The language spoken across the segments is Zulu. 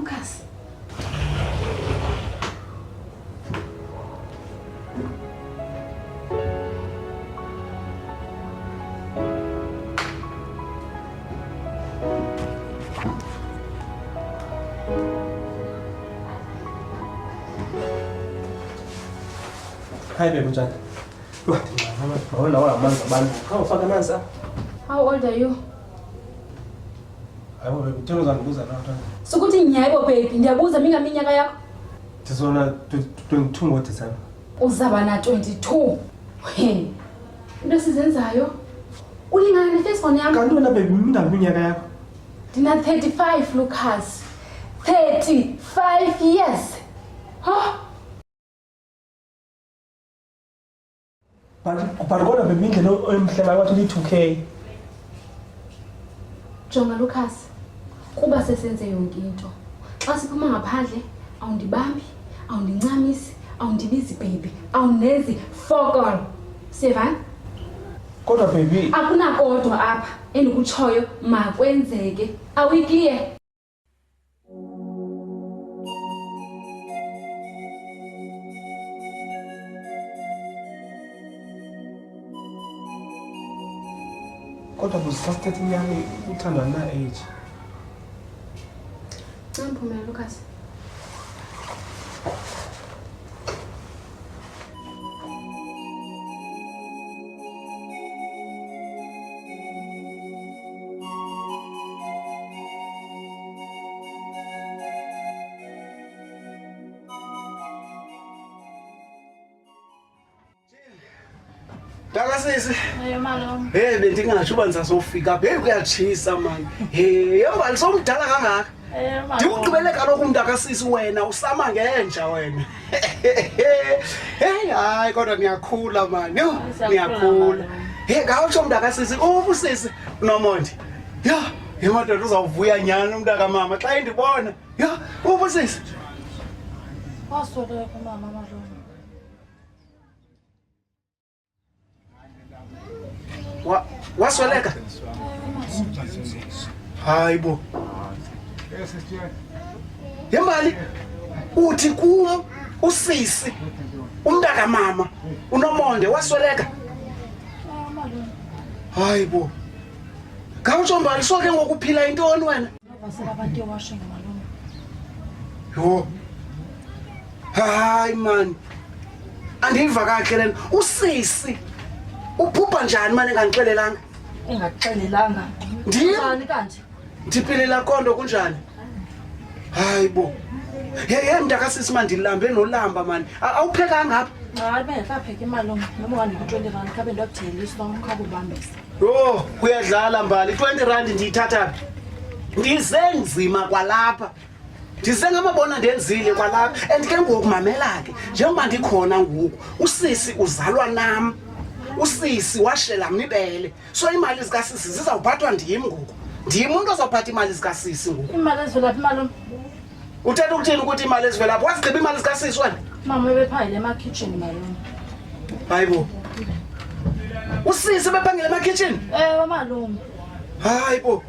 Lucas. Hi baby, John. How old are you? Hayibo baby, thina uzangibuza lapha. Sukuthi ngiyayibo baby, ndiyabuza minyaka yakho. Sizona 22 ngoDisemba. Uzaba na 22. He. Into sizenzayo. Ulingana ne-firstborn yami. Kanti wena baby mina ngiminyaka yakho. Ndina 35 Lucas. 35 years. Huh? But kodwa baby indlela oyimhlela wathi li2K. Jonga Lucas. Kuba sesenze yonke into. Xa siphuma ngaphandle, awundibambi, awundincamisi, awundibizi baby, awunezi fokol. Sevani? Kodwa baby, akunakodwa apha endikutshoyo makwenzeke. Are we clear? kodwa busastete yami uthandwa na age. Ngimphumela Lucas. Takasisi. Hey mama. Hey bendingasho uba ndisazofika apha. Hey kuyatshisa man. Hey yembali somdala kangaka. Mama. Ndikugqibele kaloku umntakasisi wena usama ngenja wena. Hey hayi kodwa niyakhula man. Yo niyakhula. Hey ngawutsho umntakasisi ubusisi uNomonde. Yo yemadoda uzawuvuya nyani umntaka mama xa indibona. Yo ubusisi. Wasweleka mama Malone. Wasweleka? Hayibo. Yembali uthi kum usisi umntaka mama uNomonde wasweleka? Hayibo. Ngawutsho mbali soke ngokuphila intoni wena? Abantu ewashing Malone. Yo. Hayi man. Andiva kahle lena. Usisi ubhubha njani manje ngangixelelanga? Engaxelelanga. Njani kanti? Ndiphilela konto kunjani? Hayibo. Hey mntakasisi manje ndilambe nolamba man. Awupheka ngapha? Hayi bengapheka imali noma wani ku20 rand khabe ndokuthela isonke ukubambisa. Yo, kuyadlala mbali 20 rand ndiyithatha phi? Ndizenzima kwalapha. Ndisengamabona ndenzile kwalapha and ke ngoku mamela ke njengoba ndikhona ngoku usisi uzalwa nam. Usisi washela mnibele. So imali zikasisi zizawuphathwa ndim ngoku. Ndim umuntu ozawuphatha imali zikasisi ngoku. Imali ezivela phi Malone? Uthetha ukuthini ukuthi imali ezivela phi? Wazigqiba imali zikasisi wena? Mama bephayile ema-kitchen Malone. Hayibo. Usisi bephangela ema-kitchen? Malone. Hayibo.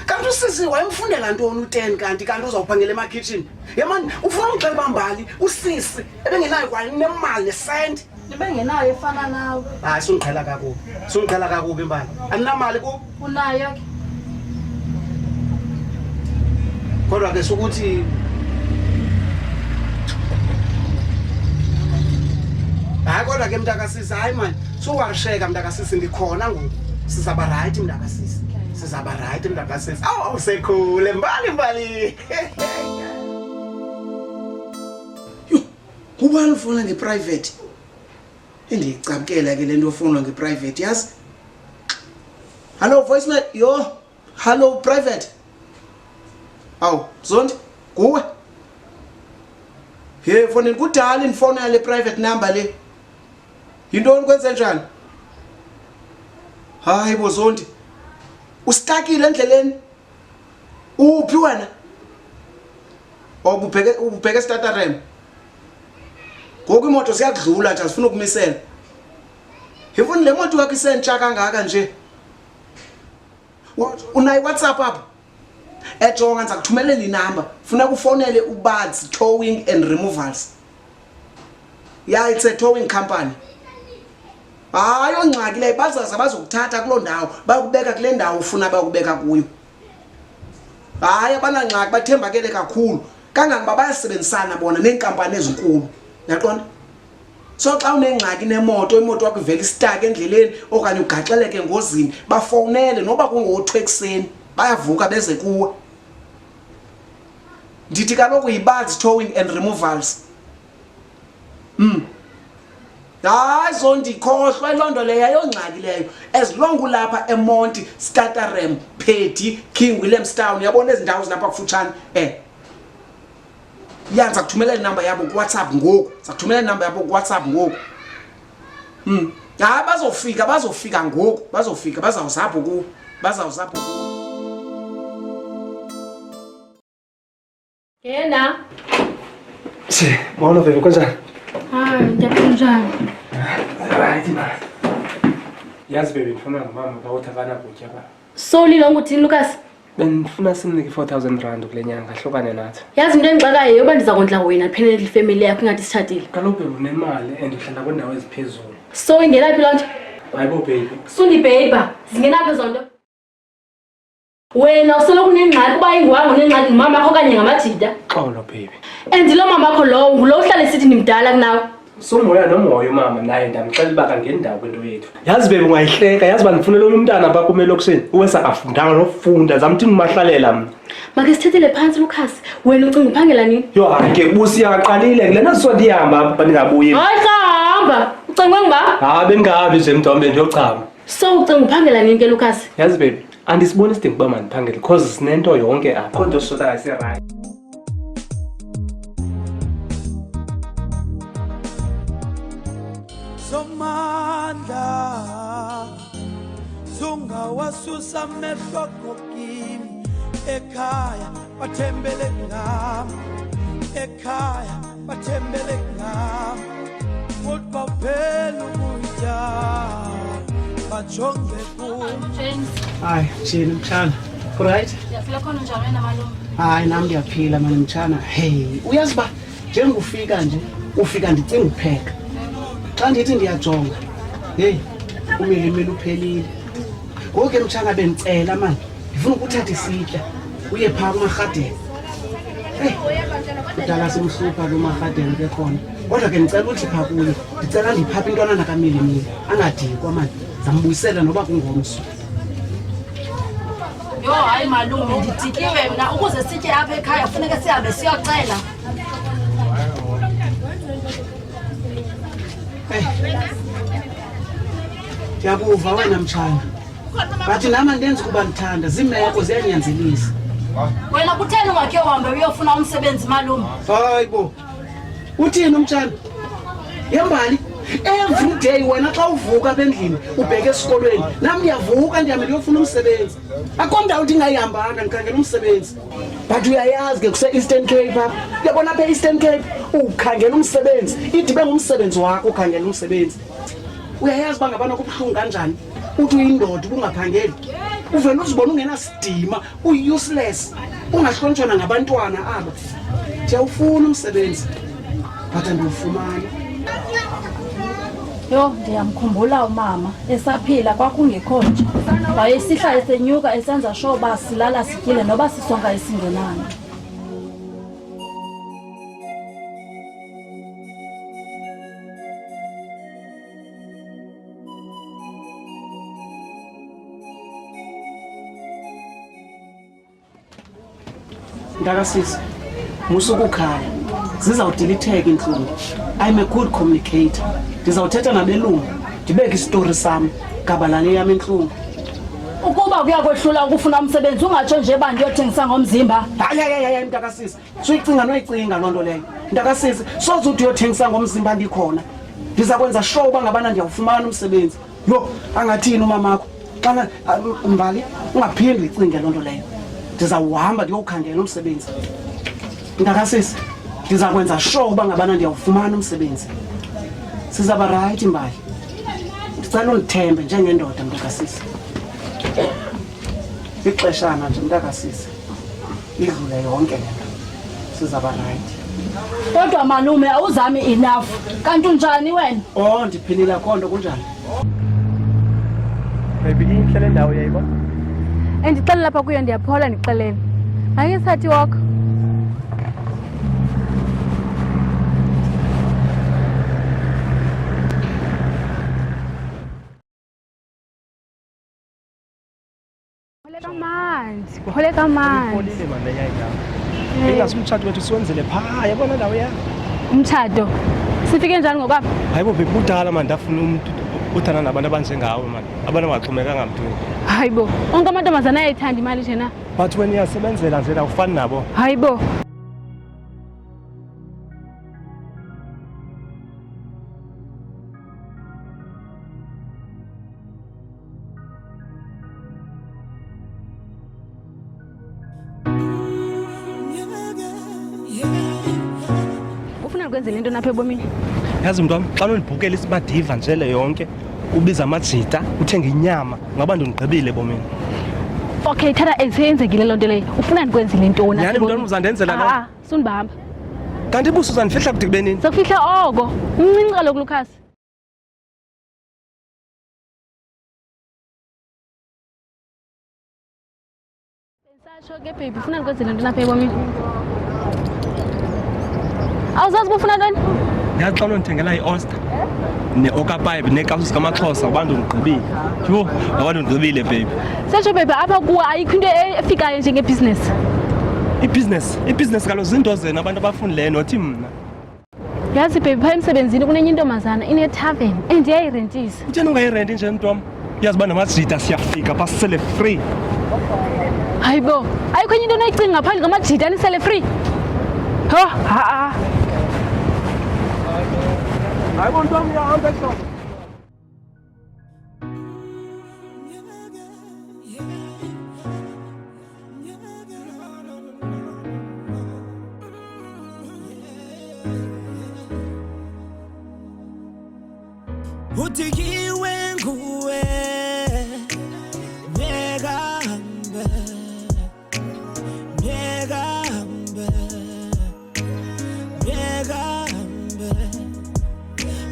Kanti usisi wayemfundela ntoni u10 kanti uzawuphangela ema-kitchen? Yemani ufuna ungixela bambali usisi ebengenayo kwanemali nesenti. Nibengenayo efana nawe. Hayi sungiqhela kakubi. Sungiqhela kakubi mbali. Aninamali ku? Unayo ke. Kodwa ke sokuthi hayi kodwa ke mntakasisi hayi man suwarisheka mntakasisi ndikhona ngoku sizaba right mntakasisi sizaba right mntakasisi awusekhule mbali yo kubani ufuna ngeprivate indicabukela ke lento ofuna ngeprivate yazi hello voicemail yo hello private aw Zondi kuwe he fonini kudala infone yale private number le yintoni kwenze njani hayi bo Zondi ustakile endleleni uphi wena ububheke starterem ngoku imoto siyakudlula nje asifuna ukumisela yifuni le moto yakho isentsha kangaka nje unayi WhatsApp apha ejonga ndiza kuthumelela inamba funeka ufonele uBuds Towing and Removals. Yeah, it's a towing company. Hayi ongxaki leyo bazaza bazokuthatha kuloo ndawo bakubeka kule ndawo ufuna bakubeka kuyo. Hayi abanangxaki bathembakele kakhulu kangangoba bayasebenzisana bona neenkampani ezinkulu. Uyaqonda? So xa unengxaki nemoto imoto yakho ivela istake endleleni okanye ugaxeleke engozini bafonele noba kungo-2 ekseni bayavuka beze kuwe. Ndithi kaloku yiBuds Towing and Removals. Hayi zondikhohlwa loo nto leyo ayongxaki leyo as long ulapha eMonti, Statarem, Pedi, King Williamstown uyabona ezi ndawo zinapha kufutshane yanza kuthumelela inamba yabo kuWhatsApp ngoku sakuthumelela inamba yabo kuWhatsApp ngoku. Hayi bazofika ngoku bazawuzapho ku Ngena. Molo baby kanjani? Hayi, ndiyaphila. Right man. Yazi baby ngifuna nomama bawuthi akanakutya ba. Solile ngokuthini Lucas? Benifuna simnike 4000 rand kule nyanga hlukane nathi. Yazi into engixakayo yoba ndiza kondla wena phenele ifamily yakho ingathi sithathile. Kaloku baby unemali and uhlala kwendawo eziphezulu. So ingenaphi lonto? Hayibo baby. Sundibheba, zingenaphi zonto? Wena usoloko unengxaki kuba ingwangu nengxaki ngumama wakho kanye ngamajida. Xolo baby. And lo mama wakho lo ngulo uhlala esithi ndimdala kunawe. Somoya nomoya mama naye ndamxela uba kangendawo kwento yethu. Yazi baby ungayihleka yazi banifunela umntana apha kuma elokishini uwesa afundanga nofunda zamthi ngimahlalela mina. Make sithethele phansi Lucas, wena ucinga uphangela nini? Yo hayi ke busi yaqalile kule naso ndihamba apha ningabuyi. Hayi hamba, ucinga ngiba? Ha bengabi nje mntombe ndiyochama. So ucinga uphangela nini ke Lucas? Yazi baby andisiboni isidingo uba mandiphangele because sinento yonke apha. Kodwa sota ayise right. Somandla sungawasusa amehlo kimi ekhaya bathembele ngami ekhaya bathembele ngami kodwa phela ukutya bajonge kum. James, Hayi Jane mtshana. Right? ndiyafila khona njalo wena malume. Hayi nami ndiyaphila manje mtshana. Hey, uyazi ba njengofika nje ufika ndicinga upheka. Xa ndithi ndiyajonga. Hey, umile uphelile. Ngoku ke mtshana bendicela manje. Ndifuna ukuthatha isitya. Uye phaa kuMarhadeni. Hey. Kudala simhlupha lo Marhadeni ke khona. Kodwa ke ndicela uthi phaa kuye. Ndicela ndiphaphe intwana kaMilimili. Angadikwa manje. Zambuyisela noba kungomso. Yo hayi malume ndidikiwe mina ukuze sitye apha ekhaya kufuneka sihambe siyocela. Ndiyakuva wena mtshana. Bathi nama ndenza kuba ndithanda zimeko ziyanyanzelisa. Wena kutheni ungakhe uhambe uyofuna umsebenzi malume? Hayibo. Uthini umtshana? Yembali. Every day wena xa uvuka endlini ubheke esikolweni nami ndiyavuka ndihambe ndiyofuna umsebenzi. Akho ndawo ndingayihambanga ndikhangela umsebenzi. But uyayazi ke kuse Eastern Cape apha. Uyabona apha Eastern Cape ukhangela umsebenzi. Idibe ngumsebenzi wakho ukhangela umsebenzi. Uyayazi bangabana kubuhlungu kanjani uthi uyindoda ungaphangeli. Uvela uzibona ungenasidima, useless, ungahlonitshwa ngabantwana aba. Ndiyawufuna umsebenzi. But andiwufumani. Yo ndiyamkhumbula umama esaphila kwakungekho nje. Wayesihla esenyuka esenza shoba silala sityile noba sisonka esingenani. Ndakasisi musukukhala zizawudilitheka intlungu. I'm a good communicator. Ndizawuthetha nabelungu ndibeke isitori sam gabalale yam intlungu. Ukuba kuyakwehlula ukufuna umsebenzi ungatsho nje ba ndiyothengisa ngomzimba. Hayi mntakasisi suyicinga noyicinga loo nto leyo. Mntakasisi soze uthi uyothengisa ngomzimba ndikhona. Ndiza kwenza sure uba ngabana ndiyawufumana umsebenzi. Yo angathini umamakho xana Mbali ungaphindi uyicinge loo nto leyo. Ndizawuhamba ndiyowukhangela umsebenzi. Mntakasisi ndiza kwenza sure uba ngabana ndiyawufumana umsebenzi. Sizaba right Mbali. Ndicela undithembe njengendoda mntakasisi. Ixeshana nje mntakasisi. idlule yonke le nto sizaba right. Kodwa malume awuzami enough. Kanti unjani wena? Oh ndiphilile akho nto kunjani? Baby inhle le ndawo yayiba. Andixelela lapha kuyo ndiyaphola ndixelele. Ake sathi wakho. Khole kamanzi. Ufolile man le yayindawo. Ingasimtshato wethu siwenzele phaa yabona ndawo ya. Umtshato. Sifike njani ngokwapha? Hayibo baby kudala man ndafuna umuntu uthana nabantu abanjengawe man. Abantu abangaxhumekanga mntwini. Hayibo. Onke amantombazana ayayithanda imali njena. But when uyasebenzela nje awufani nabo. Hayibo. Ufuna ukwenza into napha ebomini? Yazi mntwami xa unibhukela isibadiva nje le yonke ubiza amajita uthenga inyama ngaba ndonigqibile bomini. Okay, thatha exenzekile lonto leyo. Ufuna ndikwenzile ntoni? Yani mntwana uzandenzela la? Sunibamba. Kanti ibuso uzanifihla kude kubenini? Sokufihla oko. Umncinci kaloku Lucas. Sasho ke baby, ufuna ndikwenzile ntoni napha ebomini? Awuzazi ufuna ntoni? Yazi xa unondithengela i-oyster ne-okapipe nekawusi kamaxhosa abantu ndigqibile. Yho, abantu ndigqibile baby. Sasho baby, apha kuwe ayikho into efikayo njengebhizinesi. Ibhizinesi kaloku zinto zena abantu abafundileyo nothi mna. Yazi baby, phaa emsebenzini kunenye intombazana ine-tavern endiyayirentisa. Utheni ungayirenti nje mntwam? Yazi uba namajita siyafika phaa sisele free. Hayibo, ayikho enye into onoyicinga ngaphandle ngamajita anisele free. Ho, ha-a. Hayibo mntwam uyahamba ehlobo. Utikiwe nguwe nyekambe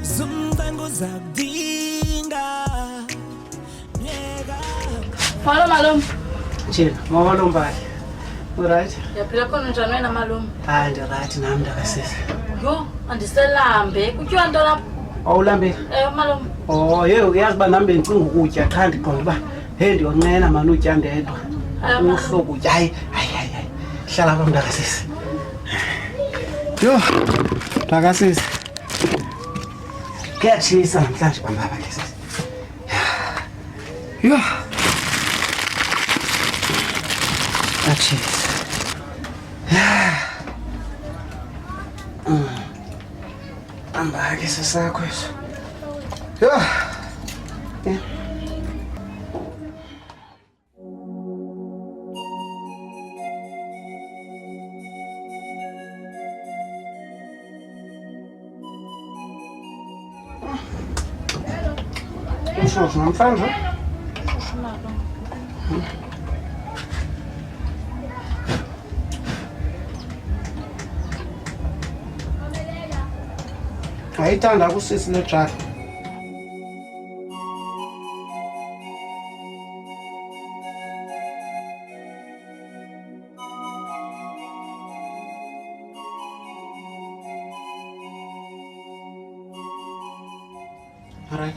zumbango zakudinga Follow malume. Njena molo mbali. Alright. Yaphila khona njani wena malume? Hayi ndi-right nam ndakasisi. Yho, andiselambe. Kutyiwa nto lapha? Awulambile? Malume. Oh ye uyazi uba nam bendicinga ukutya qha ndiqonda uba hey ndiyonqena mani utya ndedwa. Uhlobo utya hayi hlala apha mntakasisi. Yho mntakasisi kuyatshisa namhlanje bambaba ke sisi. Yho kuyatshisa. Bamba ke sisakho eso. Yho Ushushu namhlanje? Ayithanda kusisi lejari. All right.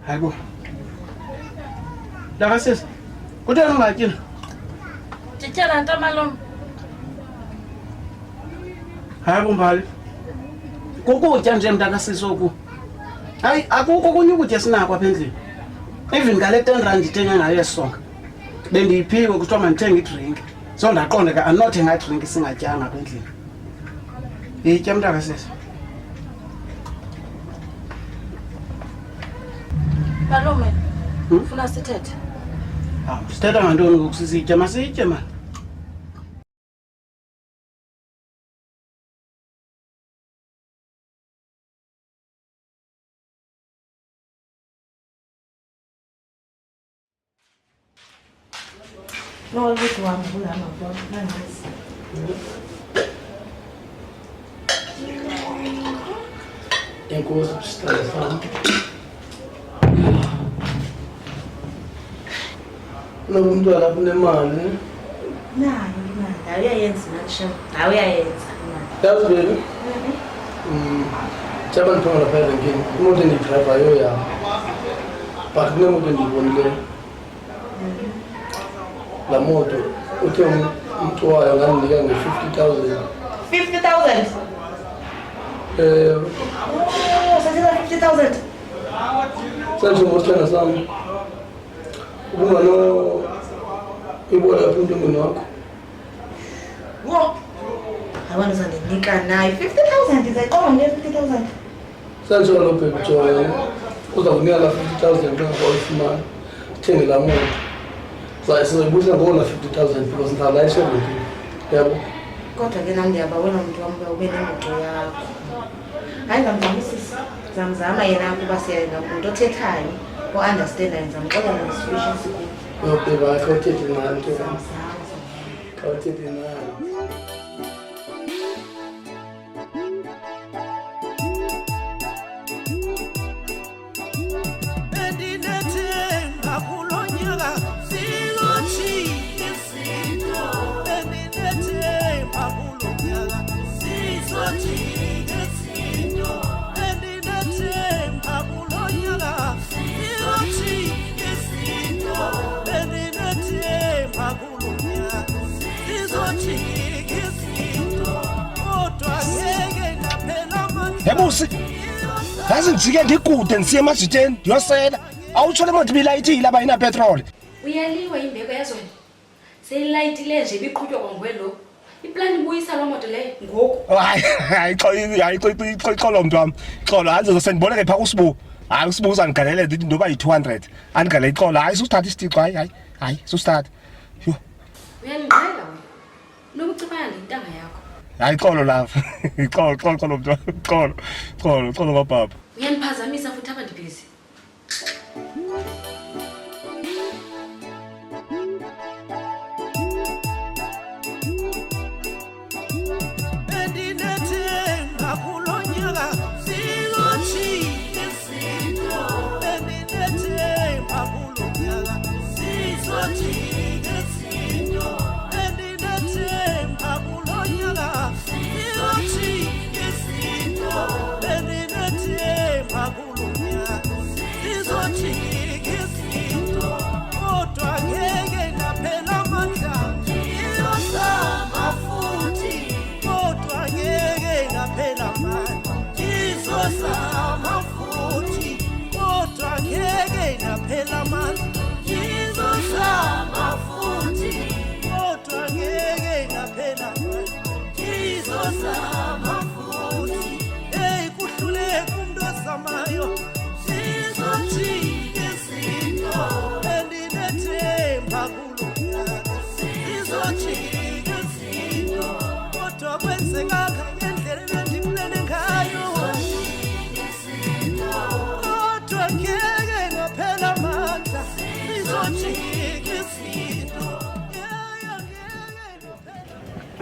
Hayibo. Ndakasisi. Kutheni ungatyini? Ndityela nto malume. Hayibo mbali. Kukutya nje mntakasisi oku. Hayi akukho kunye ukutya sinako apha endlini. Even ngale 10 rand ndithenga ngayo esonka. Bendiyiphiwe kuthiwa mandithenge idrink. So ndaqonda ka anothe ngadrink singatyanga kwendlini. Yitya mntaka sisi. Malume, ufuna sithethe? Sithetha ngantoni ngoku sisitya masitye man. No, this one, nice. Enkosi sisihlalo sami. Unomntwana lapha unemali. Nayo imali, awuyayenza imali shem. Awuyayenza imali. Yazi baby. Jaba ngiphuma lapha erenkini. Imoto endiyidrayivayo yami. But kunemoto endiyibonileyo. La moto uthe umuntu wayo ngandinika nge-50,000. 50,000? Sasela 50,000? Senje ngosithanda sami. Ubungano ibola yapha umntongweni wakho. Wo! Abantu zandinika nayo 50,000, izayiqonga nge 50,000. Senje lo baby Joy. Uza kunika la 50,000 uyifumana. Uthenge la moto. Sizoyibusa ngona 50,000 because ngala isebenzile. Yabo. Kodwa ke nami ndiyabawela umuntu wami ube nemoto yakho. Hayi ngamzamisisi. Zamzama yena ukuba siyena umuntu othethayo, o-understandayo, ngizamxolela nge-situation sikuyo. No baby, akhawuthethe nani ke. Akhawuthethe nani. Yabusi. Yazi ngijike ndikude ndisiye emajiteni ndiyosela. Awutsho le moto ibilayithile aba ina petrol. Uyaliwa imbeko yazona. Seyilayitile nje ibiqhutywa kwangwelo. Iplan ibuyisa lo moto leyo ngoku. Hayi xolo mntu wami. Xolo hayi sendiboleke pha kusibu. Hayi usibu uzandigalela ndoba yi200. Andigale ixolo. Hayi susithatha isitixo hayi susithatha. Yho. Uyangiqala wena. Nokucibana lentanga yakho. Hayi xolo lapha. Xolo mntu wami. Xolo bababa. Uyaniphazamisa futhi abantu busy.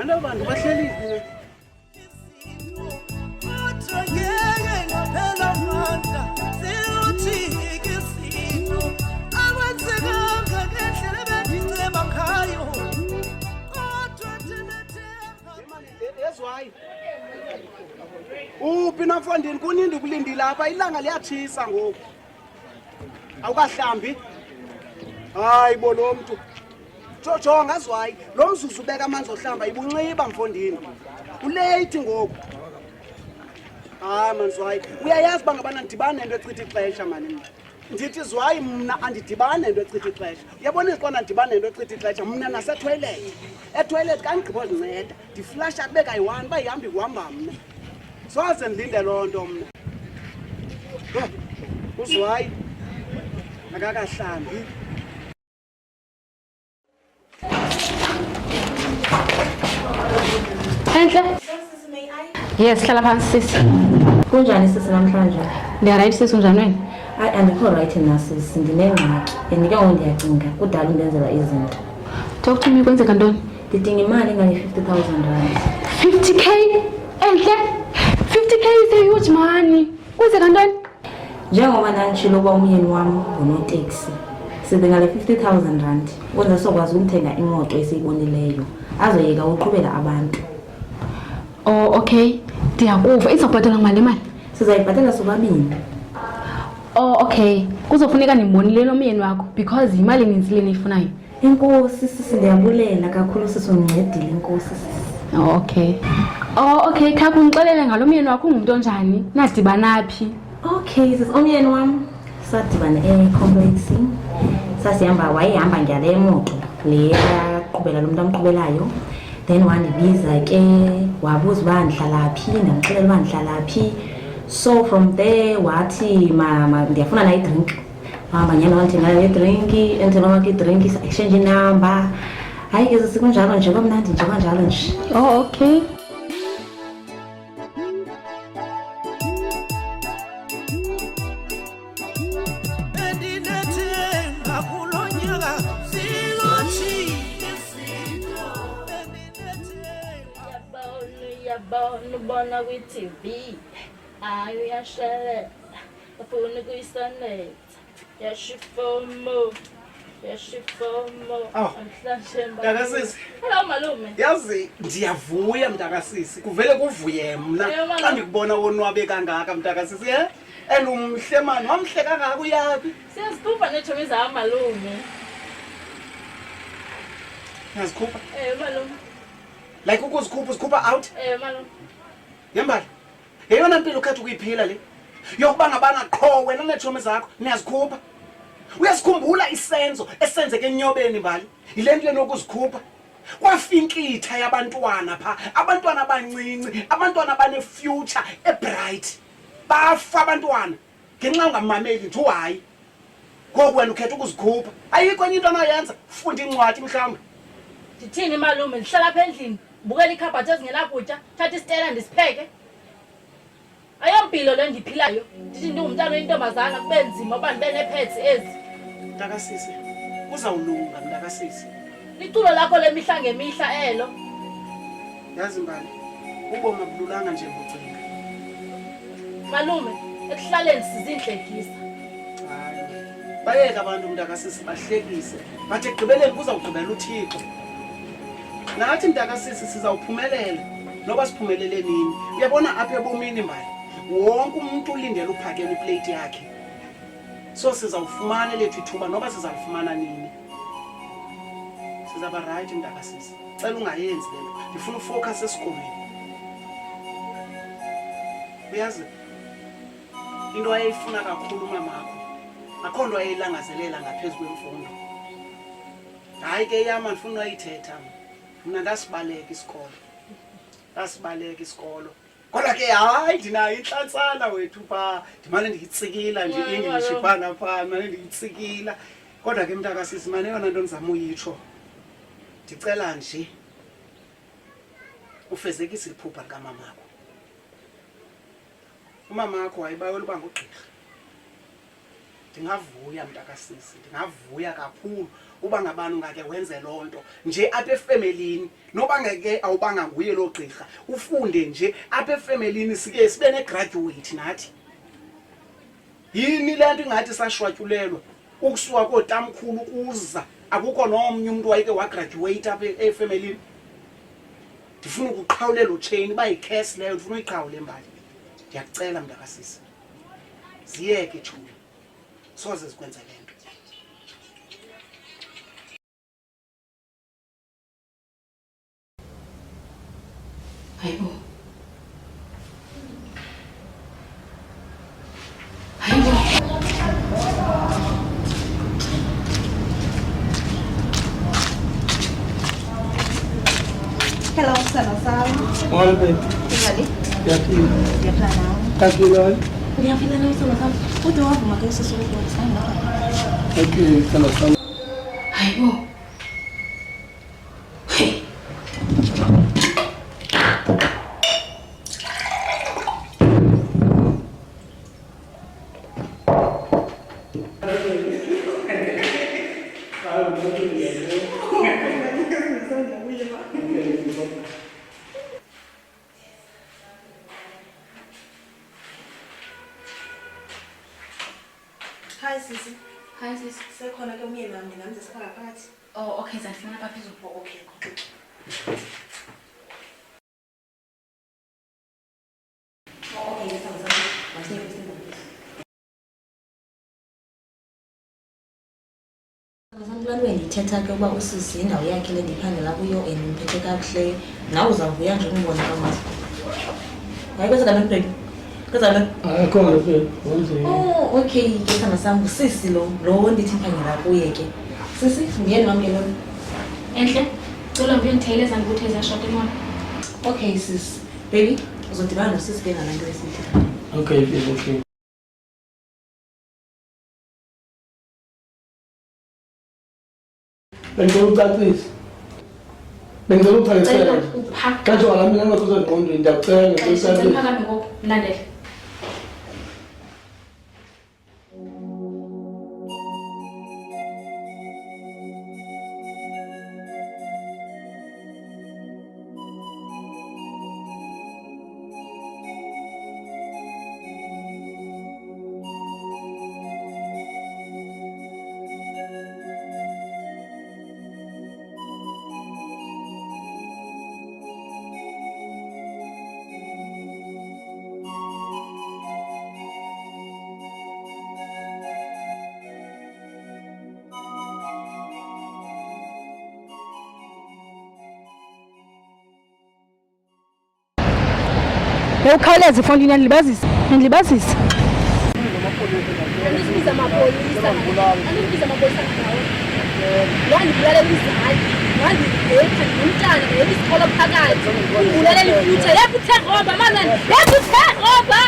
Anda bantu bahleli uphi nafondini kunindi kulindile apha ilanga liyatshisa ngoku awukahlambi hayi bo lo mntu jonga zwayi lo mzuzu ubeka amanzi ohlamba ibunxiba mfondini ulate ngoku hayi manzwayi uyayazi uba ngabana ndidibane nento echitha ixesha mani ndithi zwayi mna andidibani nento echitha ixesha. Uyabona iziqona ndidibani nento echitha ixesha mna nasetoilet. Etoilet xa ndigqiba zinceda ndiflasha kube kayi-1 uba ihambi kuhamba mna. Soze ndilinde loo nto mna. Uzwayi akakahlambi. Enhle? Yes, hlala phansi sisi. Kunjani sisi namhlanje? Ndiyarayithi sisi unjani wena? Hayi andikho right na sisi, ndinengxaki and ke ngoku ndiyacinga kudala undenzela izinto. Talk to me, kwenzeka ntoni? Ndidinga imali engale-50,000 rand. 50k? Enhle? 50k is a huge money. Kwenzeka ntoni? Njengoba ndanditshilo uba umyeni wam ngunoteksi, sidinga le 50,000 rand ukuze sizokwazi ukumthenga imoto esiyibonileyo azoyeka uqhubela abantu. Oh, okay. Ndiyakuva. Izobhatala ngale mali? Sizayibhatala sobabini. Oh, okay. Kuzofuneka nimbonile lo myeni wakho because imali eninzi le niyifunayo. Enkosi sisi, ndiyabulela kakhulu sisi, undincedile enkosi sisi. Oh, okay. Oh, okay. Khapha undixelele ngalo myeni wakho ungumntu onjani? Nadibana phi? Okay sisi, umyeni wam sadibana e-complex. Wayehamba ngale moto le yaqhubela lo muntu amqhubelayo. Then wandibiza ke wabuza uba ndihlala phi, ndamxelela uba ndihlala phi. So from there wathi mama ndiyafuna nayo idrink. Hamba nyana wandithengela idrink, endithengela wakhe idrink, exchange number. Hayi ke sisi, kunjalo nje, kwamnandi nje kanjalo nje. Oh, okay. Ubona kwi-TV ayo uyashelela ufuna kuyisonet yashifomo Mntakasisi. Hello malume. Yazi ndiyavuya mntakasisi, kuvele kuvuye mna xa ndikubona wonwabe kangaka mntakasisi. And umhle mani, wamhle kangaka uyaphi? Siyazikhupha neetshomi zam malume. Uyazikhupha? Malume. Like ukuzikhupha, uzikhupha out? Malume. Yembali, yeyona mpilo ukhetha ukuyiphila le yokuba ngabana qho wena neetshomi zakho niyazikhupha. Uyasikhumbula isenzo esenzeke enyobeni Mbali? Yile nto lenokuzikhupha. Kwafinkitha yabantwana pha, abantwana abancinci, abantwana bane-future ebright. Bafa abantwana ngenxa ungamameli nje uhayi. Ngoku wena ukhetha ukuzikhupha. Ayikho enye into onoyenza, funda incwadi mhlawumbe. Ndithini malume, ndihlala apha endlini bukela ikhabhathi ezingenakutya, thatha isitena ndisipheke. Ayompilo le ndiphilayo. Ndithi ndingumntana oyintombazana kube nzima uba ndibe neepets ezi. Mntakasisi, kuzawulunga mntakasisi. Liculo lakho lemihla ngemihla elo. Yazi Mbali, ubomi abululanga nje ngocinga. Malume, ekuhlaleni sizinhlekisa. Hayi, bayeka abantu mntakasisi bahlekise, bathi ekugqibeleni kuzawugqibela uThixo. Nathi mntakasisi sizawuphumelela noba siphumelele nini. Uyabona apha ebomini Mbali, wonke umuntu ulindele uphakela iplate yakhe. So sizawufumana lethu ithuba noba sizalifumana nini. Sizaba right mntakasisi. Cela ungayenzi le nto. Ndifuna ufocus esikolweni. Uyazi into ayayifuna kakhulu umamakho, akho nto ayilangazelela ngaphezu kwemfundo. Hayi ke yama ndifuna uyayithetha mna ndasibaleka isikolo. Kodwa ke hayi ndinayo inhlantsana wethu pha, ndimane ndiyitsikila nje English phana pha, mane ndiyitsikila. Kodwa ke mntakasisi mane yona nto ndizama uyitsho, ndicela nje ufezekise iphupha likamamakho. Umamakho wayebayela uba ngugqirha. Ndingavuya mntakasisi, ndingavuya kakhulu uba ngabani ungake wenze loo nto nje apha efemelini, noba ngeke awubanga nguye loo gqirha, ufunde nje apha efemelini sike sibe negraduate nathi. Yini le nto ingathi sashwatyulelwa ukusuka kootamkhulu kuza akukho nomnye umuntu wayeke wagraduate apha efemelini. Ndifuna ukuqhawulela uchain uba yikhesi leyo, ndifuna uyiqhawule Mbali. Ndiyakucela mntakasisi, ziyeke tshomi, soze zikwenze le nto. Hayibo. Hayibo. Ngale baby. Ingali? Yaphila. Ngiyaphila nawe. Kaphilani? Ngiyaphila nawe sona sami. Kodwa wavuma ke usesokubona sanga. Okay, kana sami. Hayibo. Hi sisi. Hi sis. Sekhona ke umyeni wami ngamze sifaka phakathi. Oh, okay, zandifuna apha phezulu. Okay. Okay, ngisazama. Masiye kusinda. Ngasamplani ndithetha ke uba usisi indawo yakhe le ndiphangela kuyo and mphethe kakuhle. Nawe uzawuvuya nje ukubona kwamazi. Hayi kwesa kanti baby. Kwesa kanti. Akhona baby. Wenze. Oh, okay, ke sana sam usisi lo ndithi mphangela kuye ke. Sisi ngiyeni wami lo. Enhle. Cela ngiyonithayile zangikuthi ezashota imona. Okay sis. Baby, uzodibana nosisi ke ngalanto esithitha. Okay, baby, okay. Bengicela ucacise. Bengicela uphakisele. Kanti wala mina ngakuzwa ngqondweni ndiyakucela ngicela. Phakathi ngoku mlandele. Ukhawuleze ifondini yandilibazisa. Yandilibazisa. Andizibiza amapolisa. Andizibiza amapolisa ngawo. Wandibulalela umzali. Wandibetha ngumntana ngeke isikolo phakathi. Ungibulalela ifuture. Yepha roba manje. Yepha roba.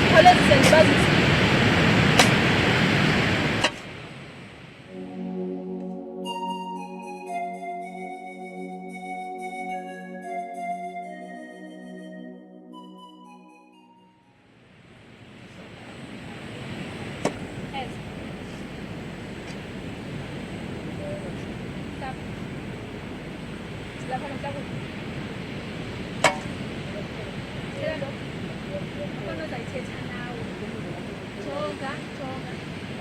Khawuleze sendibazisa.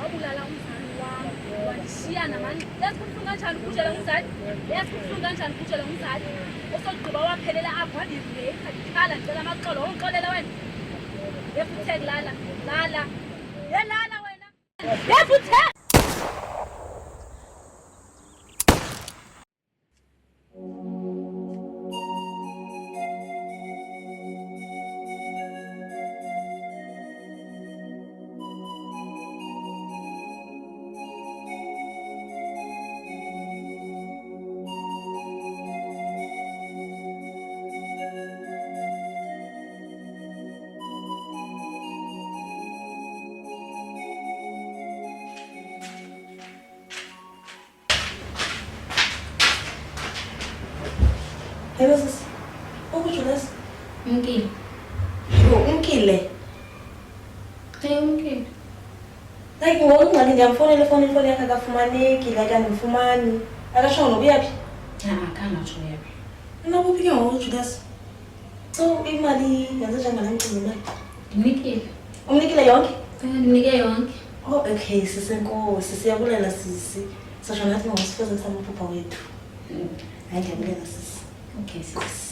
Wabulala umzali wami wandishiya namanje. Yazi kubuhlungu kanjani ukujela umzali? Yazi kubuhlungu kanjani ukujela umzali? Usogqiba waphelela apho wandiveka ndikhala ndicela amaxolo. Ungixolela wena? Yefuthe lala. Lala. Yelala wena. Yefuthe. Hey, what's this? Oh, which one is? Umkile. Oh, umkile. Hey, umkile. Like, ngoku ngani ngiyamfonela ifoni yakhe akafumaneki, like andimfumani. Akasho nokuyaphi? Kangatsho yaphi. Unakuphi ke ngoku Judas? So, imali yenze njengala mcimbi imali. Ndimnikile. Umnikile yonke? Ndimnike yonke. Oh, okay, sisenkosi. Siyabulela sisi. Sasho nathi ngosifuza amaphupha wethu. Hayi, ndiyabulela sisi. Okay, sis.